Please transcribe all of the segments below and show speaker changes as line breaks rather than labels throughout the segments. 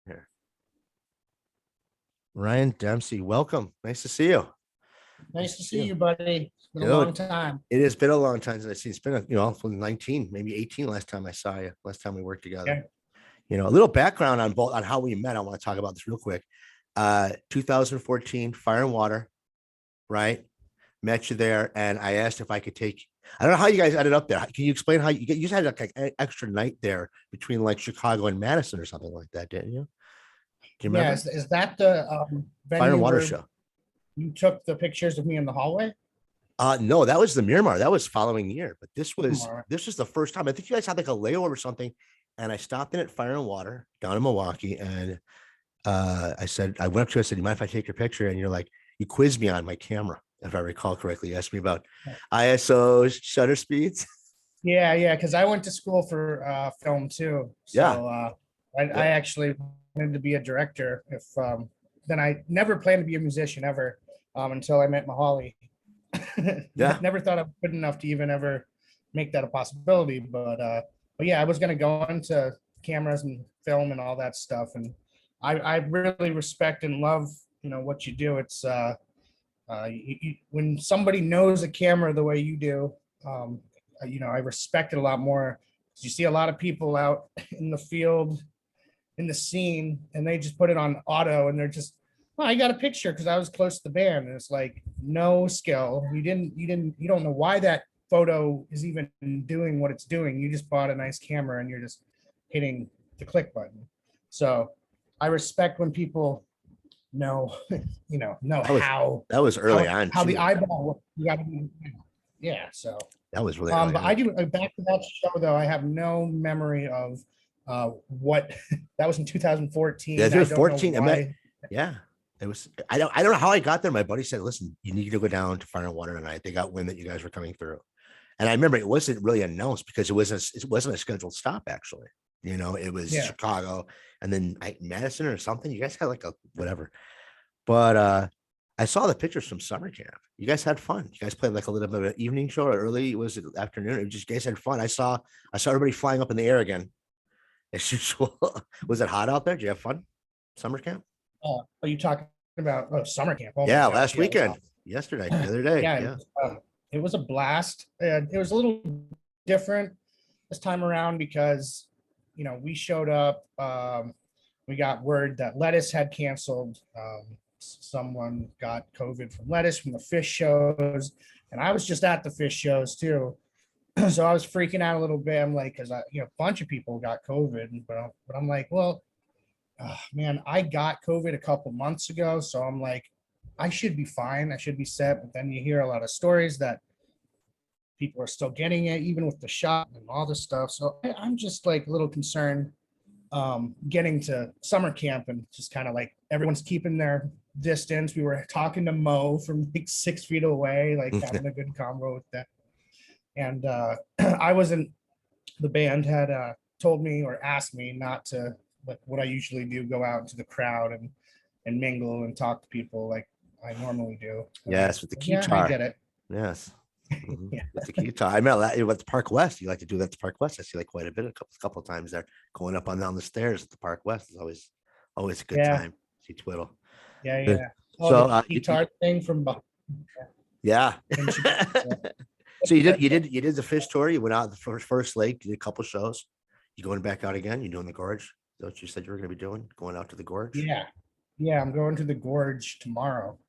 Here. Ryan Dempsey, welcome. Nice to see you.
Nice to see you, buddy. It's been a
Dude,
long time.
It has been a long time since I've seen. It's been, from 19, maybe 18 last time I saw you. Last time we worked together.
Yeah.
A little background on how we met. I want to talk about this real quick. 2014, Fire and Water, right? Met you there, and I asked if I could take. I don't know how you guys ended up there. Can you explain how you had like an extra night there between like Chicago and Madison or something like that, didn't you? Do you remember?
Yeah, is that the venue
Fire and Water
where
show.
you took the pictures of me in the hallway?
No, that was the Miramar. That was following year, but this was
Miramar.
the first time. I think you guys had like a layover or something, and I stopped in at Fire and Water down in Milwaukee, and I went up to you, I said, "You mind if I take your picture?" And you're like, you quizzed me on my camera, if I recall correctly. You asked me about ISO, shutter speeds.
Yeah, because I went to school for film too. So I actually wanted to be a director. Then I never planned to be a musician ever until I met Mahali. Never thought I was good enough to even ever make that a possibility. But yeah, I was going to go into cameras and film and all that stuff. And I really respect and love, what you do. It's when somebody knows a camera the way you do, I respect it a lot more. You see a lot of people out in the field, in the scene, and they just put it on auto, and they're just, oh, I got a picture because I was close to the band. And it's like, no skill. You don't know why that photo is even doing what it's doing. You just bought a nice camera and you're just hitting the click button. So I respect when people know,
that was early on.
How the eyeball, you got to be, so
that was really
but I do, back to that show though, I have no memory of what that was in 2014.
Yeah, 2014. Yeah, it was. I don't know how I got there. My buddy said, "Listen, you need to go down to Fire and Water tonight. They got wind that you guys were coming through." And I remember it wasn't really announced because it wasn't a scheduled stop. Actually, it was Chicago and then Madison or something. You guys had like a whatever, but I saw the pictures from summer camp. You guys had fun. You guys played like a little bit of an evening show, or early was it afternoon? It just, you guys had fun. I saw everybody flying up in the air again, as usual. Was it hot out there? Did you have fun? Summer camp?
Are you talking about summer camp?
Oh, yeah, last weekend, yesterday, the other day. Yeah.
It was a blast. It was a little different this time around because, we showed up. We got word that Lettuce had canceled. Someone got COVID from Lettuce from the Fish shows, and I was just at the Fish shows too. So I was freaking out a little bit. I'm like, because a bunch of people got COVID, but I'm like, well, man, I got COVID a couple months ago, so I'm like, I should be fine. I should be set. But then you hear a lot of stories that people are still getting it, even with the shot and all this stuff. So I'm just like a little concerned getting to summer camp and just kind of like everyone's keeping their distance. We were talking to Mo from like 6 feet away, like having a good convo with them. And the band had told me or asked me not to, like what I usually do, go out into the crowd and mingle and talk to people like I normally do.
Yes, with the guitar.
Yeah, I get it.
Yes. With the guitar. I met at the Park West. You like to do that at the Park West. I see like quite a bit, a couple of times there, going up and down the stairs at the Park West. Is always a good time. See Twiddle.
Yeah. So the guitar thing from
yeah. So you did the Fish tour. You went out the first lake, you did a couple shows. You going back out again? You doing the Gorge? Is that what you said you were going to be doing? Going out to the Gorge?
Yeah, I'm going to the Gorge tomorrow.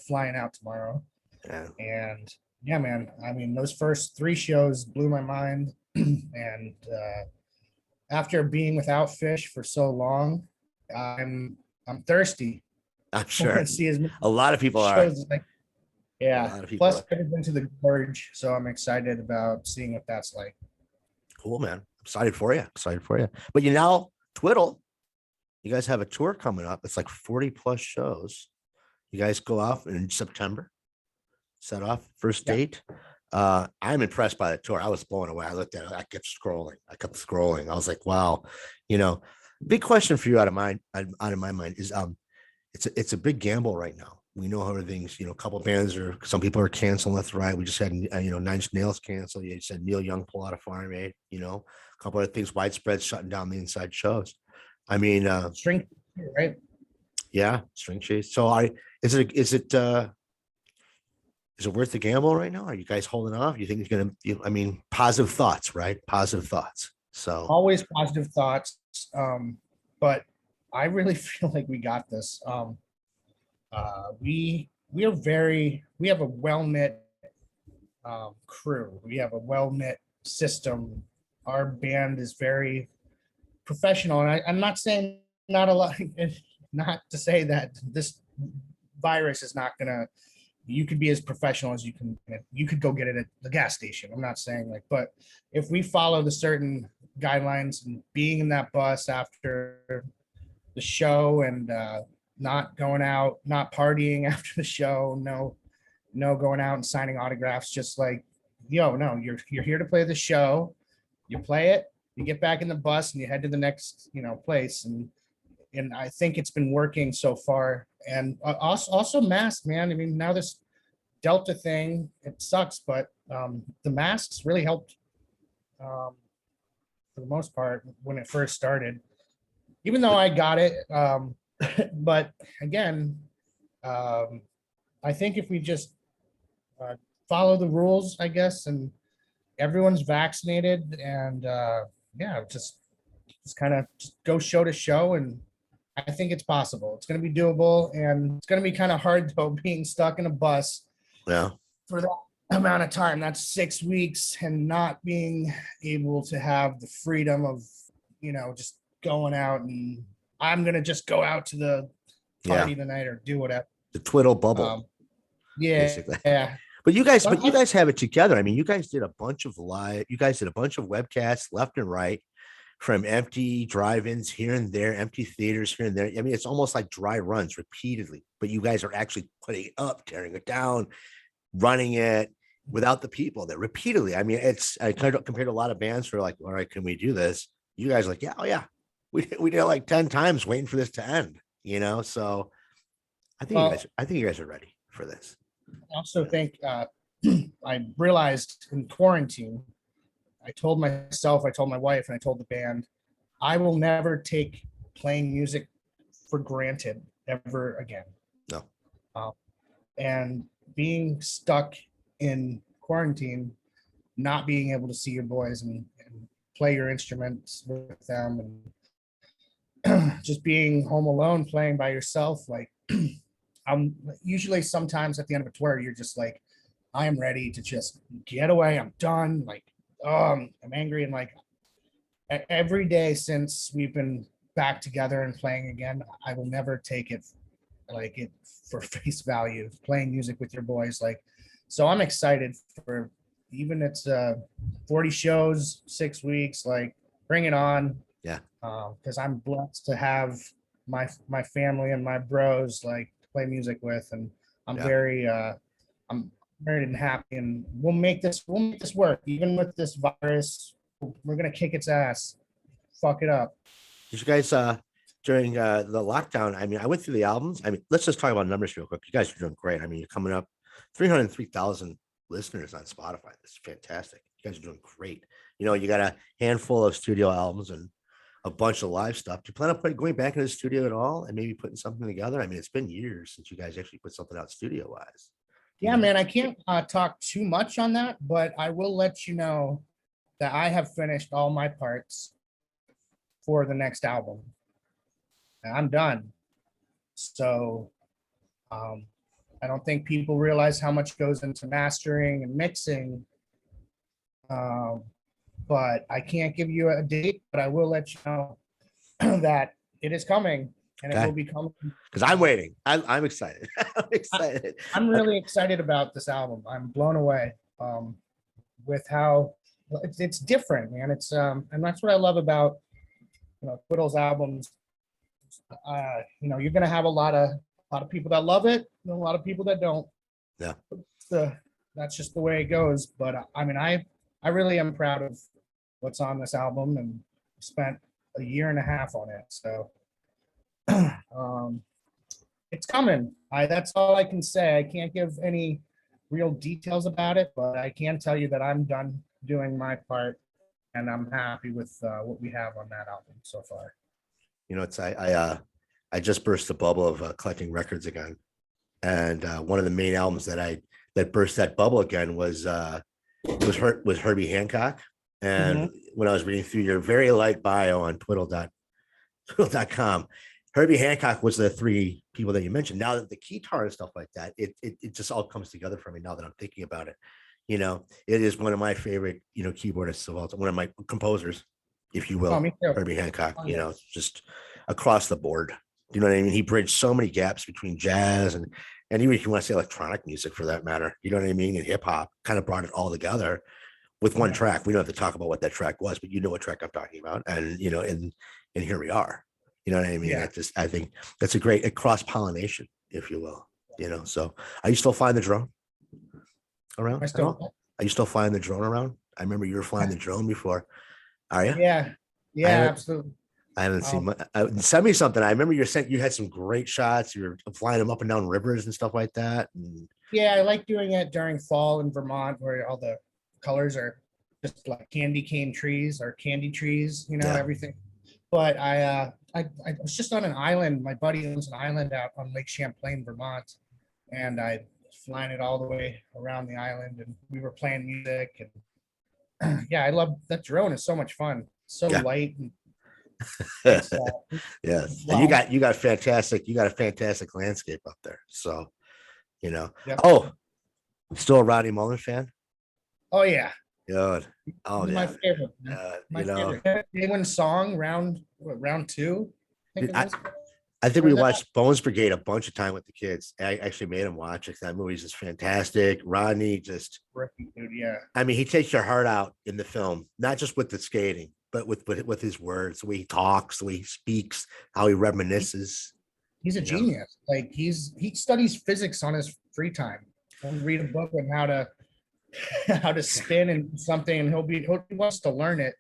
Flying out tomorrow.
Yeah.
And yeah, man, I mean, those first 3 shows blew my mind. And after being without Fish for so long, I'm thirsty.
I'm sure.
See as many
a lot of people are.
Like, yeah. Plus, I've been to the Gorge, so I'm excited about seeing what that's like.
Cool, man. Excited for you. But Twiddle, you guys have a tour coming up. It's like 40 plus shows. You guys go off in September. Set off first date. I'm impressed by the tour. I was blown away. I looked at it. I kept scrolling. I was like, wow. Big question for you out of my mind is it's a big gamble right now. We know how everything's, a couple bands some people are canceling left and right. We just had, Nine Inch Nails cancel. You said Neil Young pull out of Farm Aid, a couple of things, widespread shutting down the inside shows. I mean,
String, right?
yeah, string cheese. So is it worth the gamble right now? Are you guys holding off? You think it's gonna, I mean, positive thoughts, right? Positive thoughts. So
Always positive thoughts. But I really feel like we got this. We have a well knit crew. We have a well knit system. Our band is very professional, and I'm not saying not a lot. Not to say that this virus is not gonna. You could be as professional as you can. You could go get it at the gas station. I'm not saying like, but if we follow the certain guidelines and being in that bus after the show and not going out, not partying after the show, no going out and signing autographs, just like, yo, no, you're here to play the show. You play it, you get back in the bus and you head to the next, place. And I think it's been working so far. And also mask, man. I mean, now this Delta thing, it sucks, but the masks really helped for the most part when it first started. Even though I got it, but again, I think if we just follow the rules, I guess, and everyone's vaccinated, and yeah, just kind of go show to show, and I think it's possible. It's going to be doable, and it's going to be kind of hard though, being stuck in a bus
yeah,
for that amount of time. That's 6 weeks, and not being able to have the freedom of, just going out, and I'm going to just go out to the
yeah.
party tonight or do whatever.
The Twiddle bubble,
Yeah,
basically.
yeah.
But you guys have it together. I mean, you guys did a bunch of webcasts left and right, from empty drive-ins here and there, empty theaters here and there. I mean, it's almost like dry runs repeatedly, but you guys are actually putting it up, tearing it down, running it without the people there repeatedly. I mean, I kind of compared to a lot of bands who are like, all right, can we do this? You guys are like, yeah, oh yeah. We did it like 10 times waiting for this to end, So I think you guys are ready for this.
I also think I realized in quarantine, I told myself, I told my wife, and I told the band, I will never take playing music for granted ever again.
No.
And being stuck in quarantine, not being able to see your boys and play your instruments with them, and just being home alone playing by yourself, like I'm usually sometimes at the end of a tour, you're just like, I am ready to just get away. I'm done. Like, I'm angry. And like every day since we've been back together and playing again, I will never take it for face value, playing music with your boys. Like, so I'm excited for, even it's 40 shows, 6 weeks, like bring it on.
Yeah.
Because I'm blessed to have my family and my bros like play music with, and I'm very I'm married and happy, and we'll make this work. Even with this virus, we're gonna kick its ass, fuck it up.
Did you guys during the lockdown? I mean, I went through the albums. I mean, let's just talk about numbers real quick. You guys are doing great. I mean, you're coming up 303,000 listeners on Spotify. That's fantastic. You guys are doing great. You got a handful of studio albums and a bunch of live stuff. Do you plan on going back into the studio at all and maybe putting something together? I mean, it's been years since you guys actually put something out studio wise.
Yeah, man, I can't talk too much on that, but I will let you know that I have finished all my parts for the next album. And I'm done. So I don't think people realize how much goes into mastering and mixing. But I can't give you a date, but I will let you know that it is coming, and it will be coming.
Because I'm waiting. I'm excited. I'm excited.
I'm really excited about this album. I'm blown away with how it's different, man. It's and that's what I love about Twiddle's albums. You're gonna have a lot of people that love it and a lot of people that don't.
Yeah.
That's just the way it goes. But I mean, I really am proud of what's on this album, and spent a year and a half on it. So it's coming. That's all I can say. I can't give any real details about it, but I can tell you that I'm done doing my part, and I'm happy with what we have on that album so far.
You know, I just burst the bubble of collecting records again, and one of the main albums that burst that bubble again was Herbie Hancock. And when I was reading through your very light bio on twiddle.com, Herbie Hancock was the three people that you mentioned. Now that the guitar and stuff like that, it just all comes together for me now that I'm thinking about it. You know, it is one of my favorite, keyboardists of all time, one of my composers, if you will.
Oh, me too.
Herbie Hancock,
Oh, yeah.
just across the board. You know what I mean? He bridged so many gaps between jazz and even if you want to say electronic music for that matter, you know what I mean? And hip hop, kind of brought it all together with one track. We don't have to talk about what that track was, but you know what track I'm talking about. And, and here we are. You know what I mean?
Yeah.
I think that's a cross pollination, if you will. So are you still flying the drone around? Are you still flying the drone around? I remember you were flying the drone before. Are you?
Yeah. Yeah, absolutely.
I haven't seen send me something. I remember you had some great shots. You were flying them up and down rivers and stuff like that.
Yeah, I like doing it during fall in Vermont where all the colors are just like candy cane trees or candy trees, everything. But I was just on an island. My buddy owns an island out on Lake Champlain, Vermont, and I was flying it all the way around the island, and we were playing music. And yeah, I love that drone. Is so much fun. So light. And
yeah, and you got a fantastic landscape up there. So, Oh, still a Rodney Mullen fan?
Oh yeah.
Good. Oh
my favorite. My favorite. They win song round 2.
I think we watched Bones Brigade a bunch of time with the kids. I actually made them watch it. That movie's just fantastic. Rodney just,
dude, yeah.
I mean, he takes your heart out in the film, not just with the skating, but with his words, the way he talks, the way he speaks, how he reminisces.
He's a genius. Like he studies physics on his free time. He'll read a book on how to spin and something, and he wants to learn it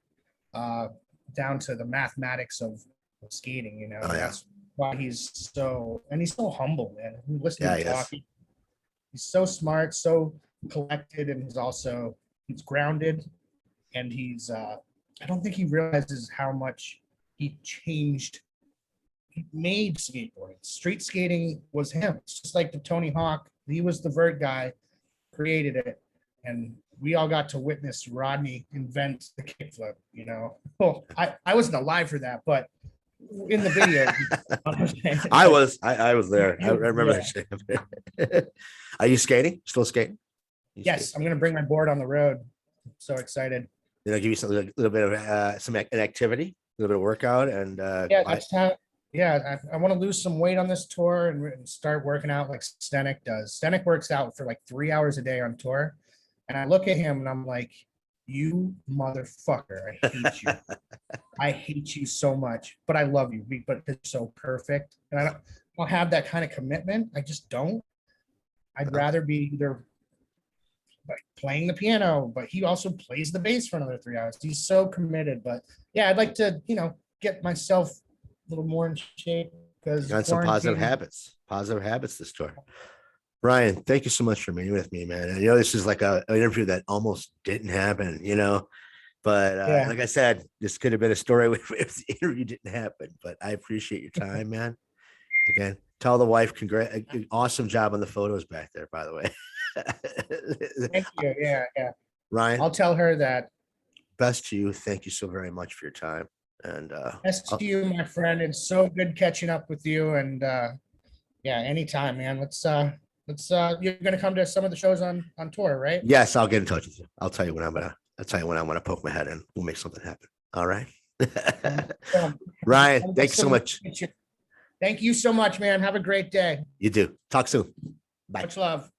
down to the mathematics of skating. That's why he's so humble, man. Listen to him talk. He's so smart, so collected, and he's grounded, and he's I don't think he realizes how much he changed. He made skateboarding. Street skating was him. It's just like the Tony Hawk. He was the vert guy, created it, and we all got to witness Rodney invent the kickflip. Well, I wasn't alive for that, but in the video,
I was there. I remember that. Are you skating? Still skating?
Yes, I'm gonna bring my board on the road. I'm so excited.
Give you a little bit of an activity, a little bit of workout, and
I want to lose some weight on this tour and start working out like Stenik does. Stenik works out for like 3 hours a day on tour, and I look at him and I'm like, "You motherfucker! I hate you. I hate you so much, but I love you. But it's so perfect, and I don't have that kind of commitment. I just don't. I'd rather be either like playing the piano, but he also plays the bass for another 3 hours. He's so committed. But yeah, I'd like to, get myself a little more in shape because
got some positive habits this tour. Brian, thank you so much for meeting with me, man. And this is like an interview that almost didn't happen, but like I said, this could have been a story if the interview didn't happen. But I appreciate your time, man. Again, tell the wife, awesome job on the photos back there, by the way.
Thank you. Yeah.
Ryan,
I'll tell her that.
Best to you. Thank you so very much for your time. And
best to you, my friend. It's so good catching up with you. And anytime, man. Let's you're gonna come to some of the shows on tour, right?
Yes, I'll get in touch with you. I'll tell you when I'm gonna poke my head in. We'll make something happen. All right. Ryan, thanks so much.
Thank you so much, man. Have a great day.
You do. Talk soon. Bye.
Much love.